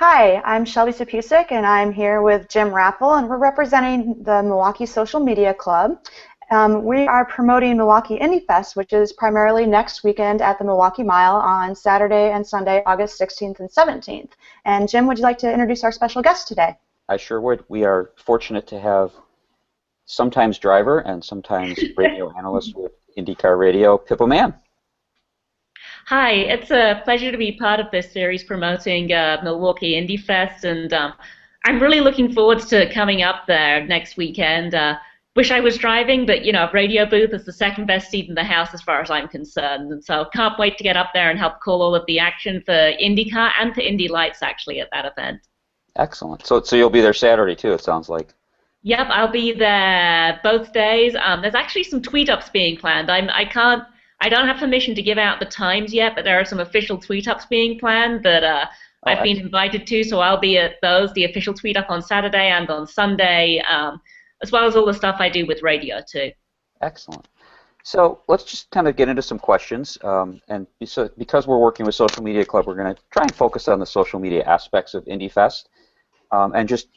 Hi, I'm Shelby Sapusik, and I'm here with Jim Raffel, and we're representing the Milwaukee Social Media Club. We are promoting Milwaukee IndyFest, which is primarily next weekend at the Milwaukee Mile on Saturday and Sunday, August 16th and 17th. And Jim, would you like to introduce our special guest today? I sure would. We are fortunate to have sometimes driver and sometimes radio analyst with IndyCar Radio, Pippa Mann. Hi, it's a pleasure to be part of this series promoting Milwaukee IndyFest, and I'm really looking forward to coming up there next weekend. Wish I was driving, but radio booth is the second best seat in the house as far as I'm concerned, and so can't wait to get up there and help call all of the action for IndyCar and for Indy Lights actually at that event. Excellent. So you'll be there Saturday too, it sounds like. Yep, I'll be there both days. There's actually some tweet-ups being planned. I don't have permission to give out the times yet, but there are some official tweet-ups being planned that I've been invited to, so I'll be at those, the official tweet-up on Saturday and on Sunday, as well as all the stuff I do with radio, too. Excellent. So let's just kind of get into some questions, and so because we're working with Social Media Club, we're going to try and focus on the social media aspects of IndyFest, and just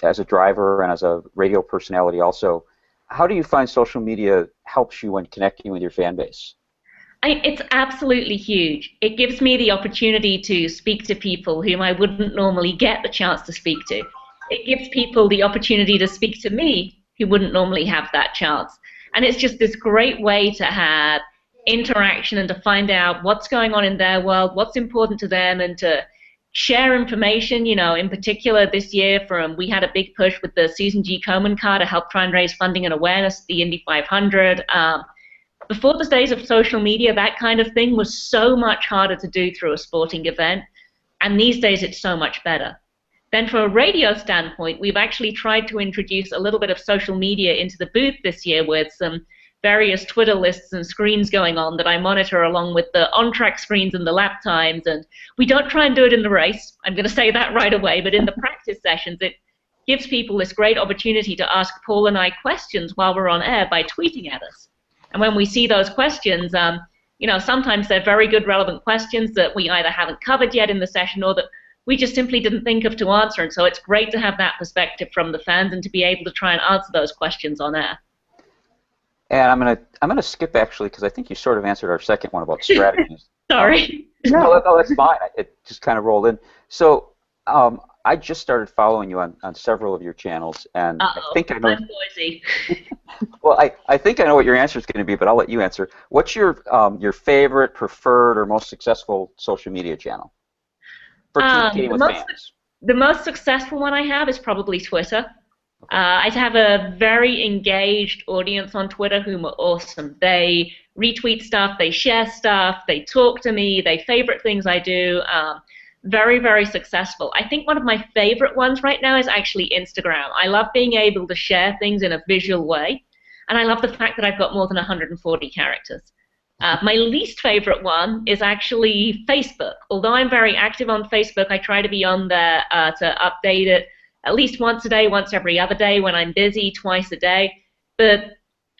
as a driver and as a radio personality also. How do you find social media helps you when connecting with your fan base? It's absolutely huge. It gives me the opportunity to speak to people whom I wouldn't normally get the chance to speak to. It gives people the opportunity to speak to me who wouldn't normally have that chance. And it's just this great way to have interaction and to find out what's going on in their world, what's important to them, and to share information. In particular this year we had a big push with the Susan G. Komen car to help try and raise funding and awareness at the Indy 500. Before the days of social media, that kind of thing was so much harder to do through a sporting event, and these days it's so much better. Then from a radio standpoint, we've actually tried to introduce a little bit of social media into the booth this year with some various Twitter lists and screens going on that I monitor along with the on-track screens and the lap times. And we don't try and do it in the race. I'm going to say that right away. But in the practice sessions, it gives people this great opportunity to ask Paul and I questions while we're on air by tweeting at us. And when we see those questions, sometimes they're very good, relevant questions that we either haven't covered yet in the session or that we just simply didn't think of to answer. And so it's great to have that perspective from the fans and to be able to try and answer those questions on air. And I'm gonna skip actually because I think you sort of answered our second one about strategies. Sorry. No, that's fine. It just kind of rolled in. So I just started following you on several of your channels, and I think I know. I'm noisy. Well, I think I know what your answer is going to be, but I'll let you answer. What's your favorite, preferred, or most successful social media channel for communicating with fans? The most successful one I have is probably Twitter. I have a very engaged audience on Twitter whom are awesome. They retweet stuff, they share stuff, they talk to me, they favorite things I do. Very, very successful. I think one of my favorite ones right now is actually Instagram. I love being able to share things in a visual way, and I love the fact that I've got more than 140 characters. My least favorite one is actually Facebook. Although I'm very active on Facebook, I try to be on there to update it at least once a day, once every other day when I'm busy, twice a day. But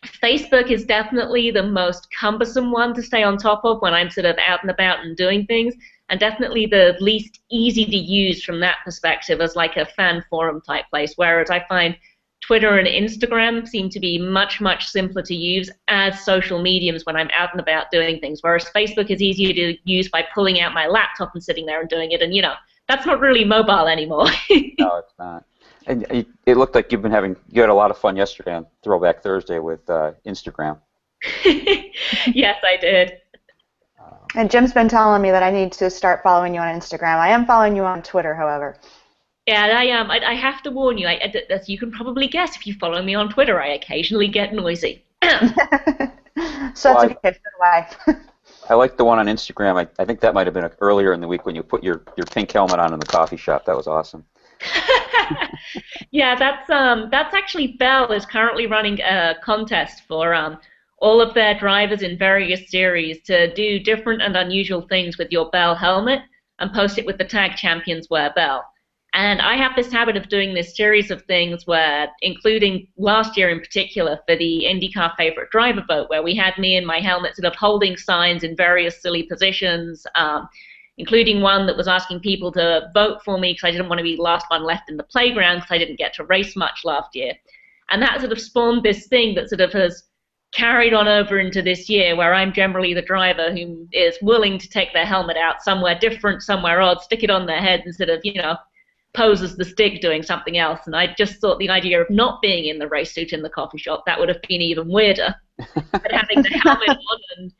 Facebook is definitely the most cumbersome one to stay on top of when I'm sort of out and about and doing things, and definitely the least easy to use from that perspective as like a fan forum type place, whereas I find Twitter and Instagram seem to be much, much simpler to use as social mediums when I'm out and about doing things, whereas Facebook is easier to use by pulling out my laptop and sitting there and doing it, and that's not really mobile anymore. No, it's not. And it looked like you had a lot of fun yesterday on Throwback Thursday with Instagram. Yes, I did. And Jim's been telling me that I need to start following you on Instagram. I am following you on Twitter, however. Yeah, I have to warn you, as you can probably guess, if you follow me on Twitter, I occasionally get noisy. So that's okay, so do I. I like the one on Instagram. I think that might have been earlier in the week when you put your pink helmet on in the coffee shop. That was awesome. Yeah, that's actually Bell is currently running a contest for all of their drivers in various series to do different and unusual things with your Bell helmet and post it with the tag Champions Wear Bell. And I have this habit of doing this series of things where, including last year in particular for the IndyCar favorite driver vote, where we had me and my helmet sort of holding signs in various silly positions, including one that was asking people to vote for me because I didn't want to be the last one left in the playground because I didn't get to race much last year. And that sort of spawned this thing that sort of has carried on over into this year, where I'm generally the driver who is willing to take their helmet out somewhere different, somewhere odd, stick it on their head and sort of, pose as the stick doing something else. And I just thought the idea of not being in the race suit in the coffee shop, that would have been even weirder. But having the helmet on and,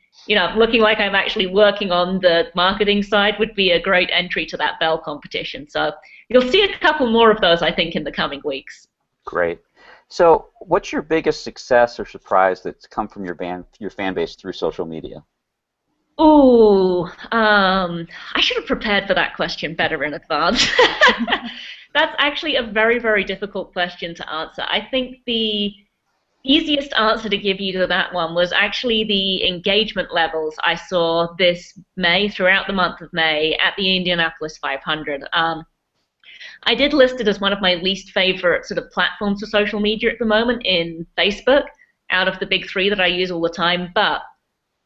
looking like I'm actually working on the marketing side would be a great entry to that bell competition. So you'll see a couple more of those, I think, in the coming weeks. Great. So what's your biggest success or surprise that's come from your fan base through social media? Ooh, I should have prepared for that question better in advance. That's actually a very, very difficult question to answer. I think the easiest answer to give you to that one was actually the engagement levels I saw this May, throughout the month of May, at the Indianapolis 500. I did list it as one of my least favorite sort of platforms for social media at the moment in Facebook, out of the big three that I use all the time, but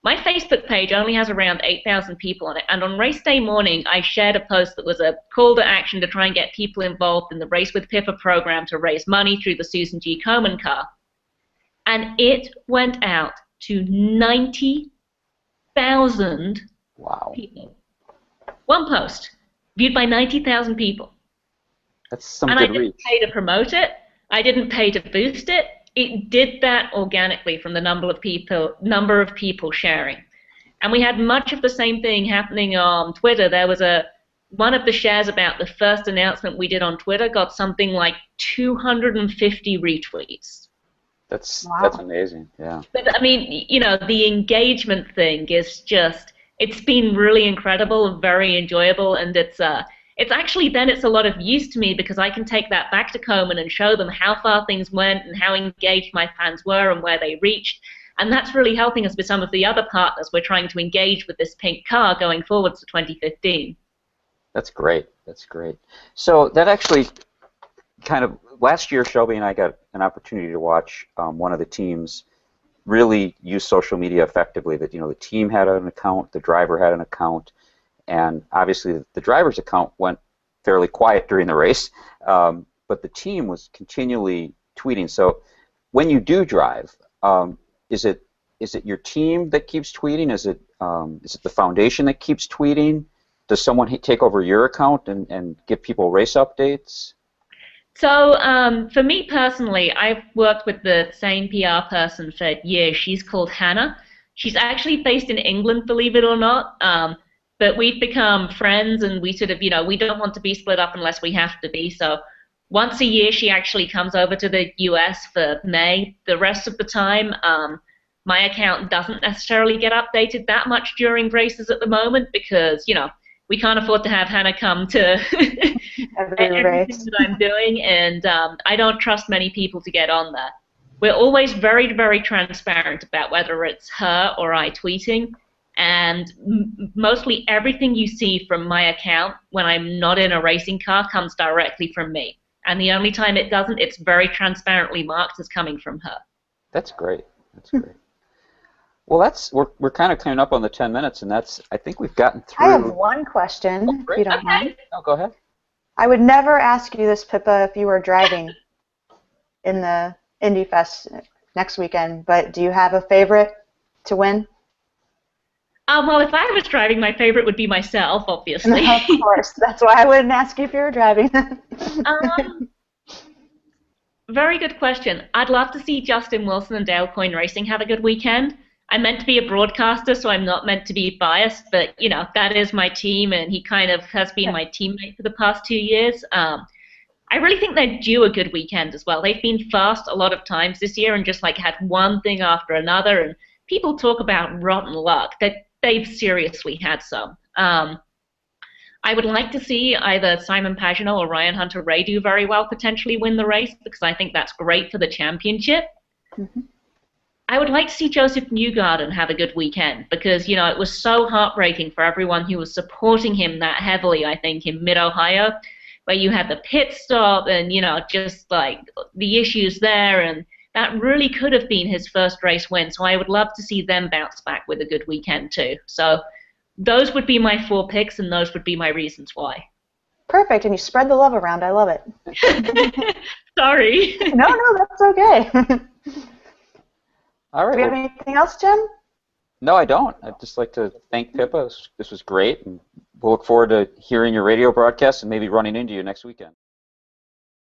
my Facebook page only has around 8,000 people on it, and on race day morning, I shared a post that was a call to action to try and get people involved in the Race with Pippa program to raise money through the Susan G. Komen car. And it went out to 90,000 people. One post, viewed by 90,000 people. That's some good reach. And I didn't pay to promote it. I didn't pay to boost it. It did that organically from the number of people sharing. And we had much of the same thing happening on Twitter. There was one of the shares about the first announcement we did on Twitter got something like 250 retweets. That's amazing, yeah. But I mean, the engagement thing is just, it's been really incredible, very enjoyable, and it's actually it's a lot of use to me because I can take that back to Komen and show them how far things went and how engaged my fans were and where they reached. And that's really helping us with some of the other partners we're trying to engage with this pink car going forwards to 2015. That's great. That's great. So that actually kind of, last year Shelby and I got an opportunity to watch one of the teams really use social media effectively. That the team had an account, the driver had an account, and obviously the driver's account went fairly quiet during the race, but the team was continually tweeting. So when you do drive, is it your team that keeps tweeting? Is it the foundation that keeps tweeting? Does someone take over your account and give people race updates? So for me personally, I've worked with the same PR person for years. She's called Hannah. She's actually based in England, believe it or not. But we've become friends, and we sort of, we don't want to be split up unless we have to be. So once a year, she actually comes over to the US for May. The rest of the time, my account doesn't necessarily get updated that much during races at the moment because, we can't afford to have Hannah come to everything that I'm doing, and I don't trust many people to get on there. We're always very, very transparent about whether it's her or I tweeting, and mostly everything you see from my account when I'm not in a racing car comes directly from me. And the only time it doesn't, it's very transparently marked as coming from her. That's great. That's great. Well, we're kind of coming up on the 10 minutes, and I think we've gotten through. I have one question, if you don't mind. Oh, go ahead. I would never ask you this, Pippa, if you were driving in the IndyFest next weekend, but do you have a favorite to win? Well, if I was driving, my favorite would be myself, obviously. Of course. That's why I wouldn't ask you if you were driving. Very good question. I'd love to see Justin Wilson and Dale Coyne Racing have a good weekend. I'm meant to be a broadcaster, so I'm not meant to be biased, but, that is my team, and he kind of has been my teammate for the past 2 years. I really think they're due a good weekend as well. They've been fast a lot of times this year and just, had one thing after another, and people talk about rotten luck. They've seriously had some. I would like to see either Simon Pagenaud or Ryan Hunter-Reay do very well, potentially win the race, because I think that's great for the championship. Mm-hmm. I would like to see Joseph Newgarden have a good weekend, because, it was so heartbreaking for everyone who was supporting him that heavily, I think, in mid-Ohio, where you had the pit stop and, just, the issues there, and that really could have been his first race win. So I would love to see them bounce back with a good weekend, too. So those would be my 4 picks, and those would be my reasons why. Perfect, and you spread the love around. I love it. Sorry. No, that's okay. All right. Do we have anything else, Jim? No, I don't. I'd just like to thank Pippa. This was great, and we'll look forward to hearing your radio broadcast and maybe running into you next weekend.